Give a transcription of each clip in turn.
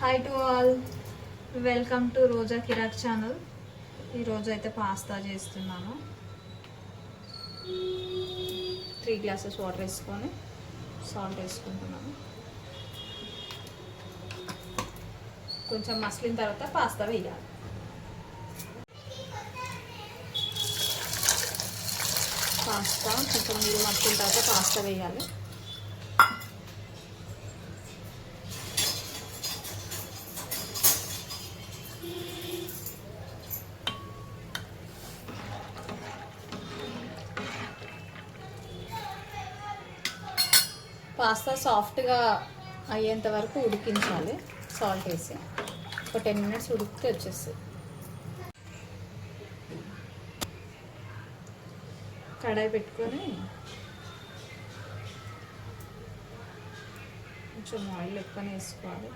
Hi to all, welcome to Roja Kirrak channel. ఈరోజు అయితే pasta చేస్తున్నాను. 3 గ్లాసెస్ వాటర్ వేసుకొని సాల్ట్ వేసుకుంటున్నాను. కొంచెం మసిలిన తర్వాత పాస్తా వేయాలి. పాస్తా కొంచెం నీళ్ళు మసిలిన తర్వాత పాస్తా వేయాలి. పాస్తా సాఫ్ట్గా అయ్యేంత వరకు ఉడికించాలి. సాల్ట్ వేసి ఒక 10 మినిట్స్ ఉడికితే వచ్చేస్తుంది. కడాయి పెట్టుకొని కొంచెం ఆయిల్ ఎక్కువనే వేసుకోవాలి.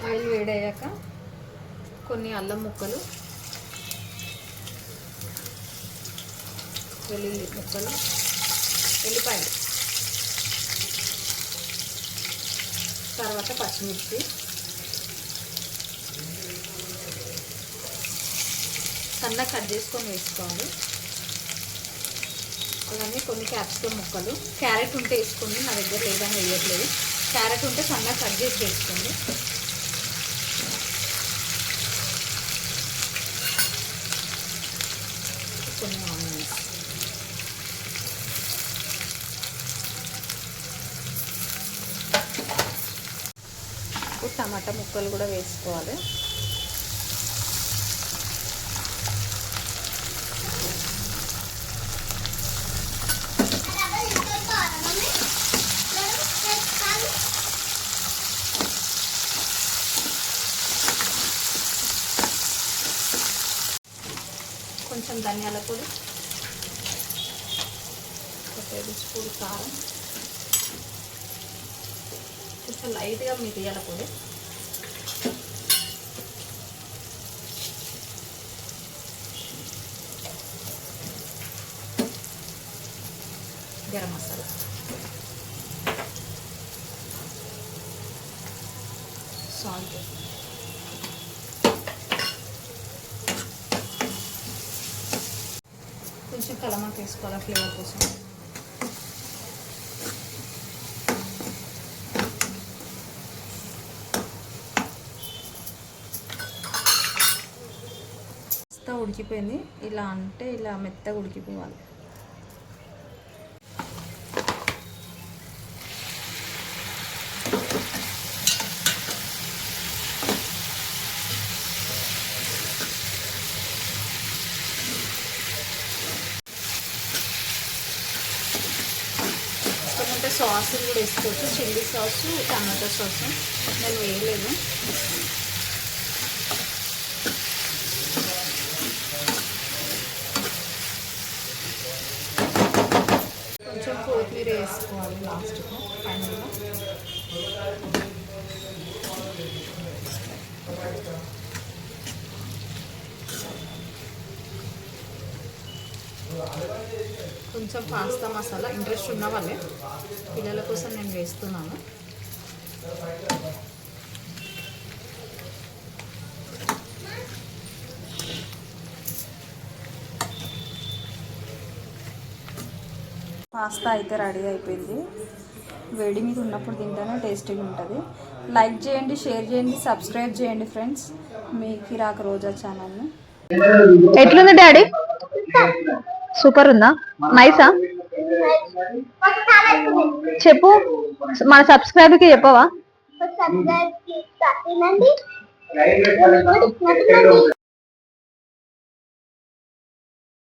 ఆయిల్ వేడయ్యాక కొన్ని అల్లం ముక్కలు, వెల్లుల్లి ముక్కలు, ఎల్లిపాయలు, తర్వాత పచ్చిమిర్చి, సన్నగా కట్ చేసుకొని వేసుకోవాలి. అలానే కొన్ని క్యాప్సికమ్ ముక్కలు, క్యారెట్ ఉంటే వేసుకోండి, నా దగ్గర లేదని వేయట్లేదు. క్యారెట్ ఉంటే సన్నగా కట్ చేసి వేసుకోండి. కొన్ని ఆనియన్స్, టమాటా ముక్కలు కూడా వేసుకోవాలి. కొంచెం ధనియాల పొడి, 1 టేబుల్ స్పూన్ కారం, కొంచెం లైట్గా మిరియాల పొడి, గరం మసాలా, సాల్ట్, కొంచెం కలమాకు వేసుకోవాలి ఫ్లేవర్ కోసం. పాస్తా ఉడికిపోయింది. ఇలా అంటే ఇలా మెత్తగా ఉడికిపోవాలి. అంటే సాస్ కూడా వేసుకోవచ్చు, చిల్లీ సాస్, టమాటో సాస్. నేను వేయలేదు. కొంచెం కొత్తిమీర వేసుకోవాలి లాస్ట్గా ఫైనల్గా. కొంచెం పాస్తా మసాలా ఇంట్రెస్ట్ ఉన్న వాళ్ళే, పిల్లల కోసం నేను వేస్తున్నాను. పాస్తా అయితే రెడీ అయిపోయింది. వేడి మీద ఉన్నప్పుడు తింటేనే టేస్టీగా ఉంటుంది. లైక్ చేయండి, షేర్ చేయండి, సబ్స్క్రైబ్ చేయండి ఫ్రెండ్స్, మీ కిరాక్ రోజా ఛానల్ని. ఎట్లుంది డాడీ? సూపర్ ఉందా? నైసా? చెప్పు, మన సబ్స్క్రైబ్ కి చెప్పవా?